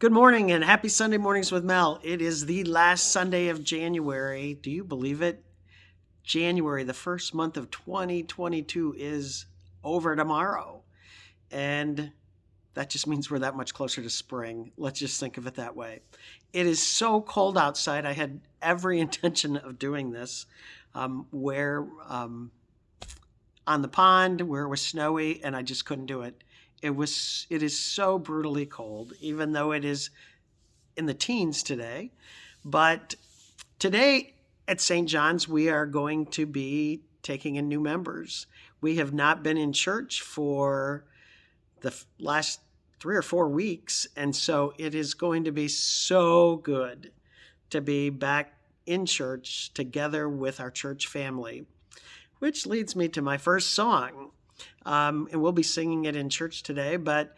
Good morning and happy Sunday mornings with Mel. It is the last Sunday of January. Do you believe it? January, the first month of 2022, is over tomorrow. And that just means we're that much closer to spring. Let's just think of it that way. It is so cold outside. I had every intention of doing this where on the pond where it was snowy, and I just couldn't do it. It is so brutally cold, even though it is in the teens today. But today at St. John's, we are going to be taking in new members. We have not been in church for the last 3 or 4 weeks. And so it is going to be so good to be back in church together with our church family, which leads me to my first song. And we'll be singing it in church today, but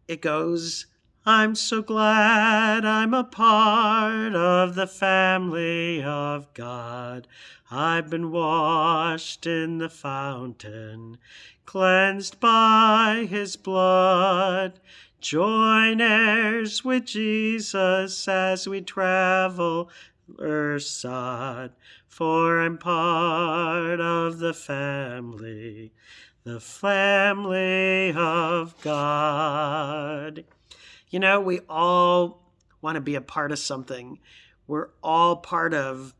it goes, I'm so glad I'm a part of the family of God. I've been washed in the fountain, cleansed by his blood. Join heirs with Jesus as we travel earth's sod. For I'm part of the family of God. You know, we all want to be a part of something. We're all part of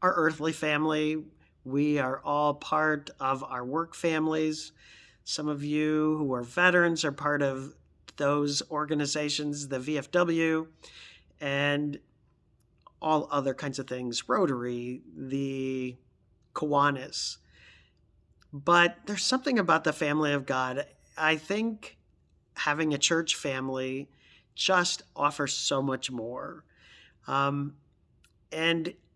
our earthly family. We are all part of our work families. Some of you who are veterans are part of those organizations, the VFW, and all other kinds of things, Rotary, the Kiwanis. But there's something about the family of God. I think having a church family just offers so much more. And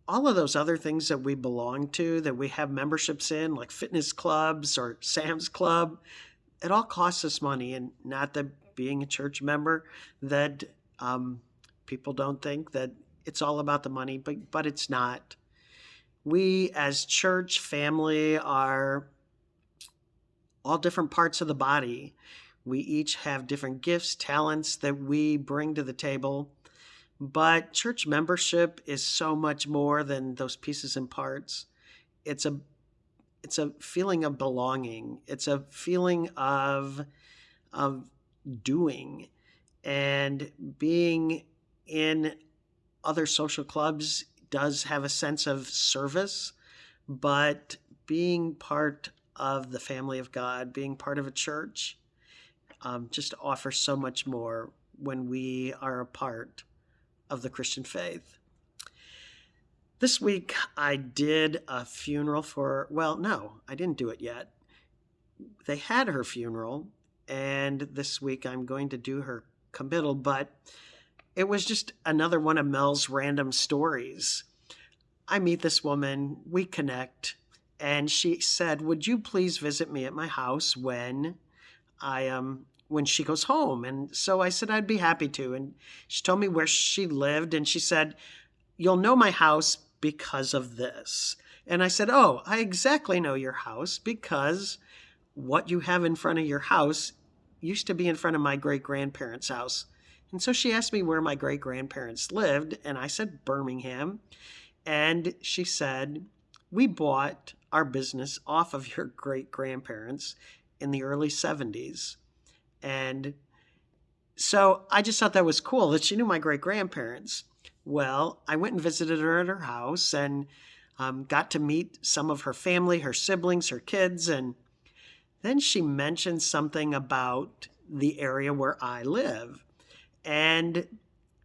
all of those other things that we belong to, that we have memberships in, like fitness clubs or Sam's Club, it all costs us money. And not that being a church member, that people don't think that it's all about the money, but it's not. We as church family are all different parts of the body. We each have different gifts, talents that we bring to the table. But church membership is so much more than those pieces and parts. It's a feeling of belonging. It's a feeling of doing, and being in other social clubs does have a sense of service, but being part of the family of God, being part of a church, just offers so much more when we are a part of the Christian faith. This week I did a funeral no, I didn't do it yet. They had her funeral, and this week I'm going to do her committal, but it was just another one of Mel's random stories. I meet this woman, we connect, and she said, would you please visit me at my house when she goes home? And so I said I'd be happy to. And she told me where she lived, and she said, you'll know my house because of this. And I said, oh, I exactly know your house because what you have in front of your house used to be in front of my great-grandparents' house. And so she asked me where my great-grandparents lived, and I said Birmingham. And she said, we bought our business off of your great-grandparents in the early 70s. And so I just thought that was cool that she knew my great-grandparents. Well, I went and visited her at her house and got to meet some of her family, her siblings, her kids. And then she mentioned something about the area where I live. And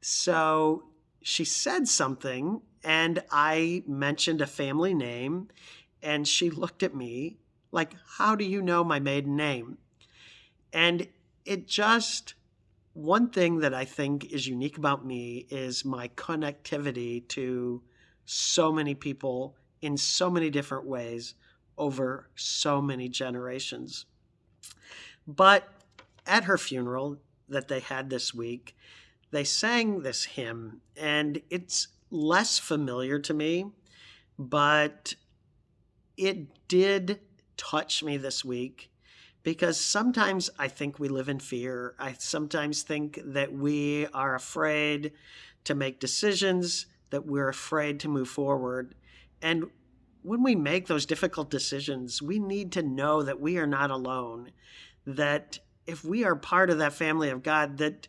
so she said something, and I mentioned a family name, and she looked at me like, how do you know my maiden name? And one thing that I think is unique about me is my connectivity to so many people in so many different ways over so many generations. But at her funeral that they had this week, they sang this hymn, and it's less familiar to me, but it did touch me this week because sometimes I think we live in fear. I sometimes think that we are afraid to make decisions, that we're afraid to move forward. And when we make those difficult decisions, we need to know that we are not alone, that if we are part of that family of God, that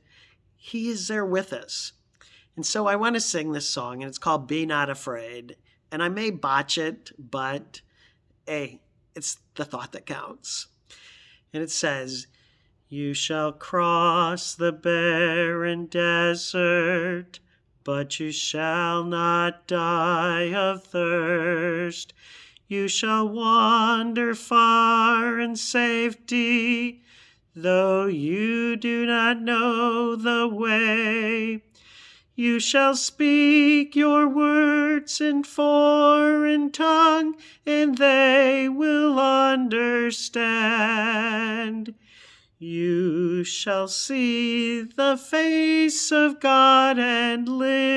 He is there with us. And so I want to sing this song, and it's called Be Not Afraid. And I may botch it, but hey, it's the thought that counts. And it says, "You shall cross the barren desert, but you shall not die of thirst. You shall wander far in safety, though you do not know the way. You shall speak your words in foreign tongue, and they will understand. You shall see the face of God and live.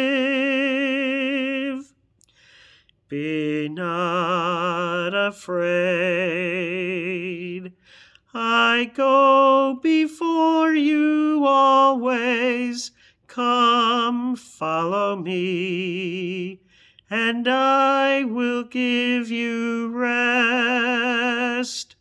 Be not afraid. I go before you always. Come, follow me, and I will give you rest."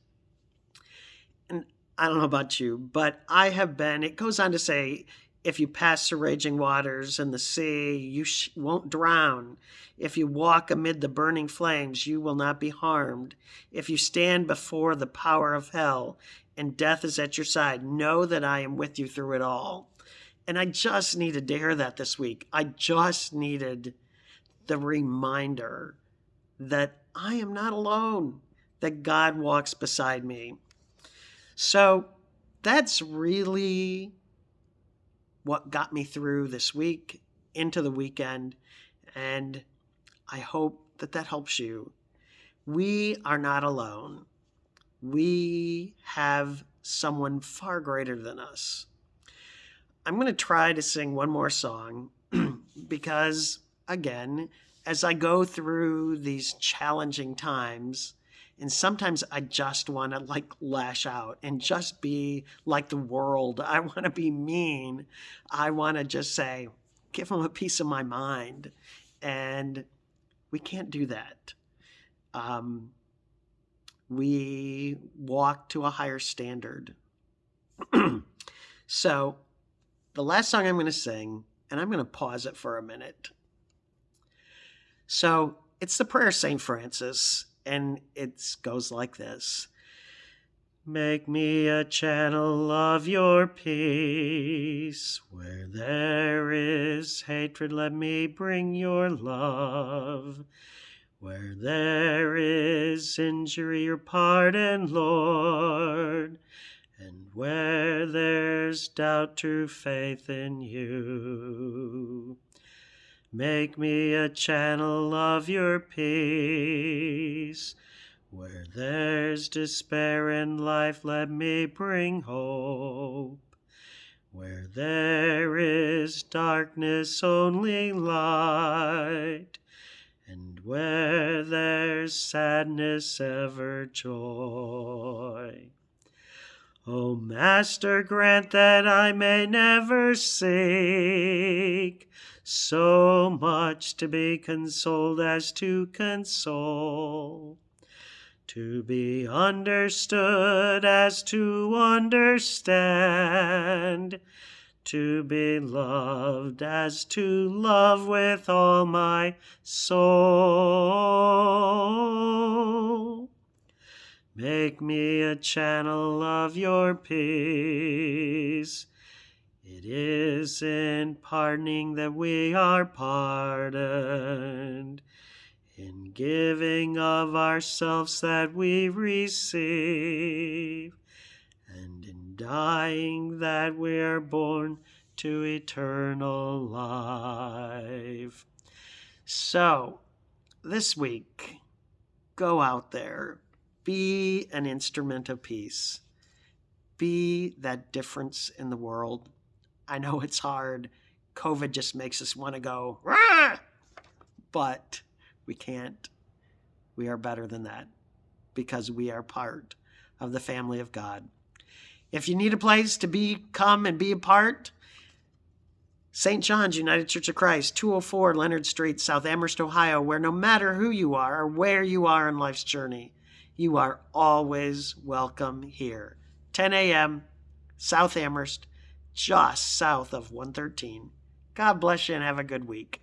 And I don't know about you, but I have been, it goes on to say, if you pass the raging waters and the sea, you won't drown. If you walk amid the burning flames, you will not be harmed. If you stand before the power of hell and death is at your side, know that I am with you through it all. And I just needed to hear that this week. I just needed the reminder that I am not alone, that God walks beside me. So that's really what got me through this week into the weekend. And I hope that that helps you. We are not alone. We have someone far greater than us. I'm going to try to sing one more song because, again, as I go through these challenging times, and sometimes I just want to lash out and just be like the world. I want to be mean. I want to just say, give them a piece of my mind. And we can't do that. We walk to a higher standard. So the last song I'm going to sing, and I'm going to pause it for a minute. So it's the prayer of St. Francis, and it goes like this. Make me a channel of your peace. Where there is hatred, let me bring your love. Where there is injury, your pardon, Lord. And where there's doubt, true faith in you. Make me a channel of your peace. Where there's despair in life, let me bring hope. Where there is darkness, only light. And where there's sadness, ever joy. O Master, grant that I may never seek so much to be consoled as to console, to be understood as to understand, to be loved as to love with all my soul. Make me a channel of your peace. It is in pardoning that we are pardoned, in giving of ourselves that we receive, and in dying that we are born to eternal life. So, this week, go out there. Be an instrument of peace. Be that difference in the world. I know it's hard. COVID just makes us want to go, rah! But we can't. We are better than that because we are part of the family of God. If you need a place to come and be a part, St. John's United Church of Christ, 204 Leonard Street, South Amherst, Ohio, where no matter who you are or where you are in life's journey, you are always welcome here. 10 a.m., South Amherst, just south of 113. God bless you and have a good week.